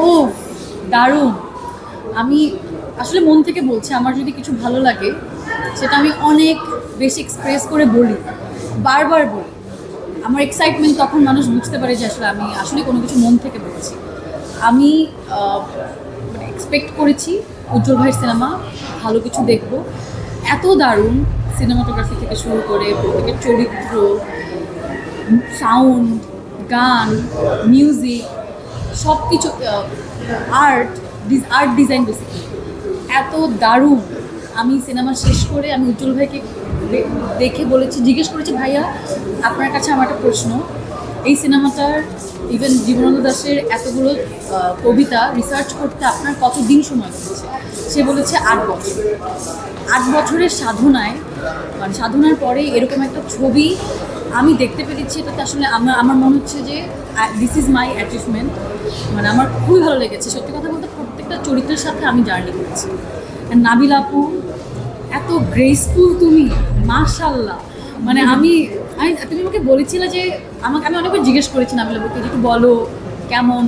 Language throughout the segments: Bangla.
ও দারুণ। আমি আসলে মন থেকে বলছি, আমার যদি কিছু ভালো লাগে সেটা আমি অনেক বেশি এক্সপ্রেস করে বলি, বারবার বলি। আমার এক্সাইটমেন্ট তখন মানুষ বুঝতে পারে যে আসলে আমি আসলে কোনো কিছু মন থেকে বলছি। আমি মানে এক্সপেক্ট করেছি উজ্জ্বল ভাইয়ের সিনেমা ভালো কিছু দেখবো। এত দারুণ সিনেমাটোগ্রাফি থেকে শুরু করে প্রত্যেকের চরিত্র, সাউন্ড, গান, মিউজিক, সব কিছু, আর্ট, আর্ট ডিজাইন বেসিক্যালি এত দারুণ। আমি সিনেমা শেষ করে আমি উজ্জ্বল ভাইকে দেখে বলেছি, জিজ্ঞেস করেছি, ভাইয়া আপনার কাছে আমার একটা প্রশ্ন, এই সিনেমাটার ইভেন জীবনানন্দ দাশের এতগুলো কবিতা রিসার্চ করতে আপনার কতদিন সময় লেগেছে? সে বলেছে 8 বছর। 8 বছরের সাধনায়, মানে সাধনার পরে এরকম একটা ছবি আমি দেখতে পেরেছি, এটাতে আসলে আমার মনে হচ্ছে যে দিস ইজ মাই অ্যাচিভমেন্ট। মানে আমার খুবই ভালো লেগেছে। সত্যি কথা বলতে প্রত্যেকটা চরিত্রের সাথে আমি জার্নি করেছি। আর নাবিল আপু এত গ্রেসফুল, তুমি মাশাআল্লাহ। মানে আমি তুমি আমাকে বলেছিলে যে আমি অনেকবার জিজ্ঞেস করেছি নাবিল আপুকে যে একটু বলো কেমন,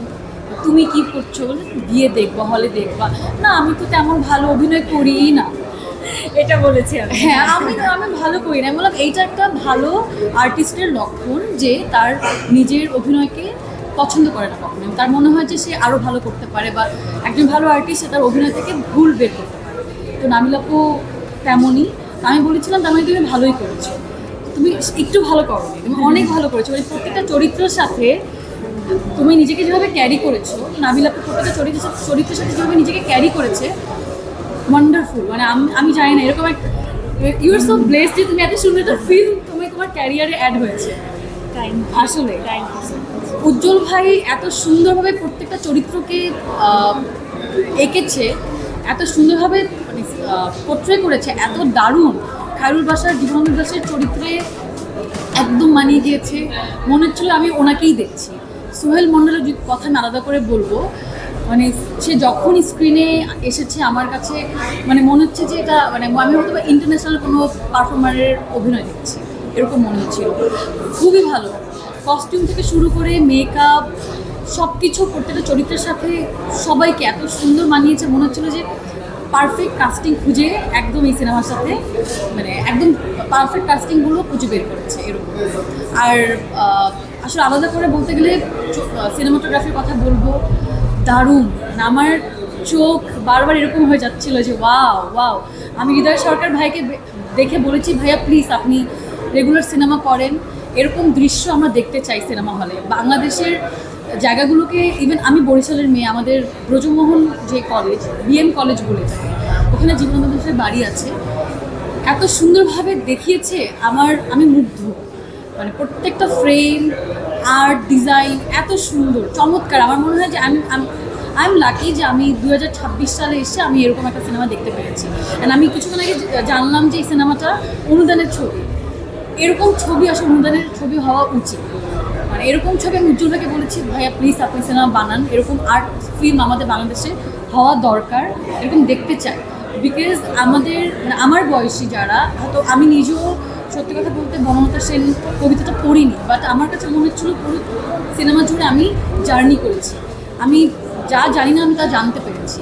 তুমি কি করছো, বলে গিয়ে দেখবো, হলে দেখবা। না আমি তো তেমন ভালো অভিনয় করিই না, এটা বলেছি আমি। হ্যাঁ আমি ভালো করি না। আমি বললাম এইটা একটা ভালো আর্টিস্টের লক্ষণ যে তার নিজের অভিনয়কে পছন্দ করে না কখনো। তার মনে হয় যে সে আরও ভালো করতে পারে, বা একজন ভালো আর্টিস্ট সে তার অভিনয় থেকে ভুল বের করতে পারে। তো নাবিল আপু তেমনই। আমি বলেছিলাম তার মানে তুমি ভালোই করেছো, তুমি একটু ভালো করো, তুমি অনেক ভালো করেছো। মানে প্রত্যেকটা চরিত্রের সাথে তুমি নিজেকে যেভাবে ক্যারি করেছো, নাবিল আপু প্রত্যেকটা চরিত্রের সাথে যেভাবে নিজেকে ক্যারি করেছে, ওয়ান্ডারফুল। মানে আমি জানি না এরকম একটা, ইউ আর সো ব্লেসড যে তুমি এত সুন্দর একটা ফিল্ম তোমার ক্যারিয়ারে অ্যাড হয়েছে। আসলে উজ্জ্বল ভাই এত সুন্দরভাবে প্রত্যেকটা চরিত্রকে এঁকেছে, এত সুন্দরভাবে মানে পোট্রে করেছে, এত দারুণ। খায়রুল বাসার, জীবনানন্দ দাশের চরিত্রে একদম মানিয়ে গিয়েছে। মনে হচ্ছিল আমি ওনাকেই দেখছি। সোহেল মণ্ডলের কথা আমি আলাদা করে বলবো, মানে সে যখন স্ক্রিনে এসেছে আমার কাছে মানে মনে হচ্ছে যে এটা মানে আমি হয়তো ইন্টারন্যাশনাল কোনো পারফর্মারের অভিনয় দেখছি, এরকম মনে হচ্ছিল। খুবই ভালো, কস্টিউম থেকে শুরু করে মেকআপ সব কিছু প্রত্যেকটা চরিত্রের সাথে সবাইকে এত সুন্দর মানিয়েছে। মনে হচ্ছিলো যে পারফেক্ট কাস্টিং খুঁজে একদম এই সিনেমার সাথে মানে একদম পারফেক্ট কাস্টিংগুলো খুঁজে বের করেছে এরকম। আর আসলে আলাদা করে বলতে গেলে সিনেমাটোগ্রাফির কথা বলবো, দারুণ। আমার চোখ বারবার এরকম হয়ে যাচ্ছিলো যে ওয়াও ওয়াও। আমি হৃদয় সরকার ভাইকে দেখে বলেছি, ভাইয়া প্লিজ আপনি রেগুলার সিনেমা করেন, এরকম দৃশ্য আমরা দেখতে চাই সিনেমা হলে। বাংলাদেশের জায়গাগুলোকে, ইভেন আমি বরিশালের মেয়ে, আমাদের ব্রজমোহন যে কলেজ, বিএম কলেজ বলে থাকে, ওখানে জীবনানন্দ দাশের বাড়ি আছে, এত সুন্দরভাবে দেখিয়েছে আমি মুগ্ধ। মানে প্রত্যেকটা ফ্রেম, আর্ট ডিজাইন এত সুন্দর, চমৎকার। আমার মনে হয় যে আই এম লাকি যে আমি 2026 সালে এসে আমি এরকম একটা সিনেমা দেখতে পেরেছি। অ্যান্ড আমি কিছুক্ষণ আগে জানলাম যে এই সিনেমাটা অনুদানের ছবি। এরকম ছবি আসলে অনুদানের ছবি হওয়া উচিত। মানে এরকম ছবি আমি উজ্জ্বল ভাইকে বলেছি, ভাইয়া প্লিজ আপনি সিনেমা বানান, এরকম আর্ট ফিল্ম আমাদের বাংলাদেশে হওয়া দরকার, এরকম দেখতে চাই। বিকজ আমাদের মানে আমার বয়সী যারা, হয়তো আমি নিজেও সত্যি কথা বলতে বনলতা সেন কবিতাটা পড়িনি, বাট আমার কাছে মনে হচ্ছিলো পুরো সিনেমা জুড়ে আমি জার্নি করেছি। আমি যা জানি না আমি তা জানতে পেরেছি।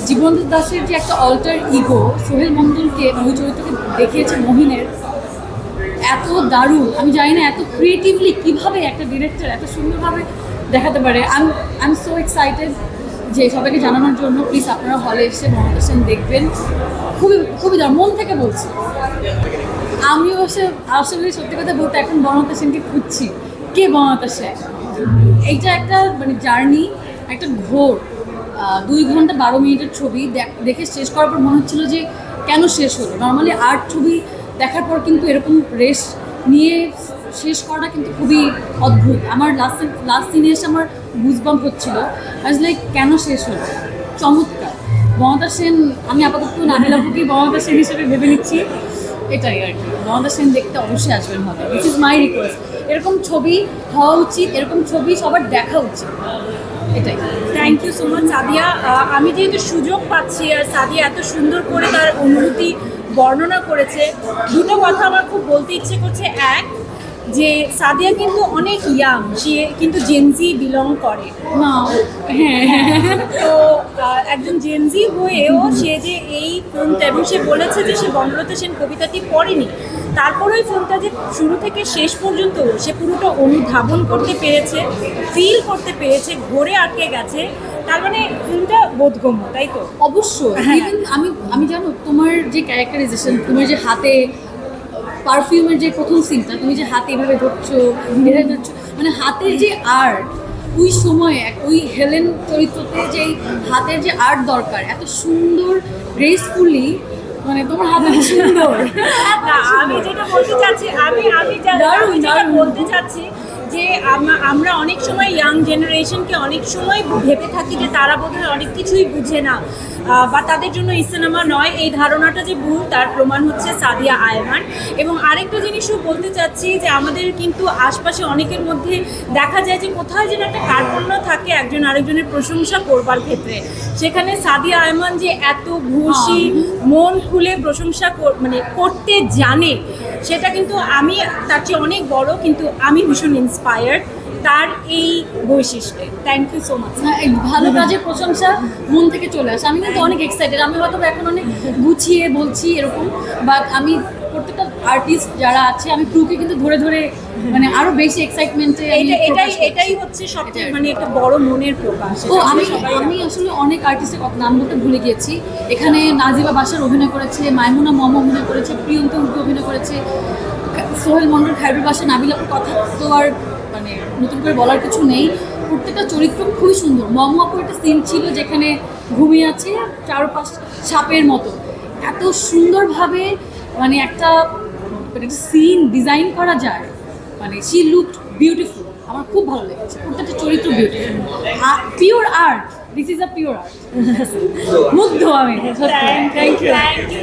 জীবনানন্দ দাশের যে একটা অল্টার ইগো সোহেল মণ্ডলকে ওই চরিত্রকে দেখিয়েছে মহিনের, এত দারুণ। আমি জানি না এত ক্রিয়েটিভলি কীভাবে একটা ডিরেক্টর এত সুন্দরভাবে দেখাতে পারে। আই এম সো এক্সাইটেড যে সবাইকে জানানোর জন্য। প্লিজ আপনারা হলে এসে বনলতা সেন দেখবেন, খুবই খুবই দারুণ, মন থেকে বলছি। আমিও আসলে সত্যি কথা বলতে এখন বনলতা সেনকে খুঁজছি, কে বনলতা সেন। এইটা একটা মানে জার্নি, একটা ঘোর। 2 ঘন্টা 12 মিনিটের ছবি দেখে শেষ করার পর মনে হচ্ছিলো যে কেন শেষ হলো। নর্মালি আর্ট ছবি দেখার পর কিন্তু এরকম রেস্ট নিয়ে শেষ করাটা কিন্তু খুবই অদ্ভুত। আমার লাস্ট সিনে এসে আমার গুজবাম্প হচ্ছিলো, আজ লাইক কেন শেষ হলো। চমৎকার। বনলতা সেন, আমি আপাতত নাবিল আপুকে বনলতা সেন হিসেবে ভেবে নিচ্ছি, এটাই আর কি। বনলতা সেন দেখতে অবশ্যই আসবেন হবে, দিস ইজ মাই রিকোয়েস্ট। এরকম ছবি হওয়া উচিত, এরকম ছবি সবার দেখা উচিত, এটাই। Thank you so much Sadia. আমি যেহেতু সুযোগ পাচ্ছি আর সাদিয়া এত সুন্দর করে তার অনুভূতি বর্ণনা করেছে, দুটো কথা আমার খুব বলতে ইচ্ছে করছে। এক, যে সাদিয়া কিন্তু অনেক ইয়াং, সে কিন্তু জেনজি বিলং করে। না হ্যাঁ তো একজন জেনজি হয়েও সে যে এই ফিল্মটা, এবং সে বলেছে যে সে বনলতা সেন কবিতাটি পড়েনি, তারপরে ওই ফিল্মটা যে শুরু থেকে শেষ পর্যন্ত সে পুরোটা অনুধাবন করতে পেরেছে, ফিল করতে পেরেছে, ঘোরে আটকে গেছে, তার মানে ফিল্মটা বোধগম্য, তাই তো? অবশ্যই। হ্যাঁ। ইভেন আমি জানো তোমার যে ক্যারেক্টারাইজেশন, তোমার যে হাতে পারফিউমের যে প্রথম সিনটা, তুমি যে হাতে এভাবে ধরছো এভাবে ধরছো, মানে হাতের যে আর্ট ওই সময়ে ওই হেলেন চরিত্রতে যে হাতের যে আর্ট দরকার, এত সুন্দর গ্রেসফুলি, মানে তোমার হাতে এত সুন্দর। না, আমি যেটা বলতে চাচ্ছি, আমি দারুণ, যেটা দারুণ। বলতে চাচ্ছি যে আমরা অনেক সময় ইয়াং জেনারেশনকে অনেক সময় ভেবে থাকি যে তারা বোধহয় অনেক কিছুই বুঝে না, বা তাদের জন্য এই সিনেমা নয়, এই ধারণাটা যে ভুল তার প্রমাণ হচ্ছে সাদিয়া আয়মান। এবং আরেকটা জিনিসও বলতে চাচ্ছি যে আমাদের কিন্তু আশপাশে অনেকের মধ্যে দেখা যায় যে কোথায় যেন একটা কার্পণ্য থাকে একজন আরেকজনের প্রশংসা করবার ক্ষেত্রে, সেখানে সাদিয়া আয়মান যে এত ঘুষি মন খুলে প্রশংসা মানে করতে জানে, সেটা কিন্তু আমি তার চেয়ে অনেক বড়, কিন্তু আমি ভীষণ ইন্সপায়ার্ড তার এই বৈশিষ্ট্যে। Thank you so much. এই ভালো কাজের প্রশংসা মন থেকে চলে আসে। আমি কিন্তু অনেক এক্সাইটেড, আমি হয়তো বা এখন অনেক গুছিয়ে বলছি এরকম, বাট আমি প্রত্যেকটা আর্টিস্ট যারা আছে আমি ক্রুকে কিন্তু ধরে ধরে মানে আরো বেশি এক্সাইটমেন্টে এটাই হচ্ছে সবচেয়ে মানে একটা বড় মনের প্রকাশ। ও আমি আসলে অনেক আর্টিস্টের নাম বলতে ভুলে গিয়েছি। এখানে নাজিবা বাসার অভিনয় করেছে, মাইমুনা মম অভিনয় করেছে, প্রিয়ঙ্কা উর্দু অভিনয় করেছে, সোহেল মন্ডল, খায়রুল বাসা, নাবিলাপুর কথা তো আর মানে নতুন করে বলার কিছু নেই। প্রত্যেকটা চরিত্র খুবই সুন্দর। মম আপুর একটা সিন ছিল যেখানে ঘুমিয়ে আছে চারপাশ সাপের মতো, এত সুন্দরভাবে মানে একটা সিন ডিজাইন করা যায়, মানে শি লুক বিউটিফুল। আমার খুব ভালো লেগেছে প্রত্যেকটা চরিত্র beautiful, pure art, this is a pure art. মুগ্ধ আমি, সত্যি। Thank you.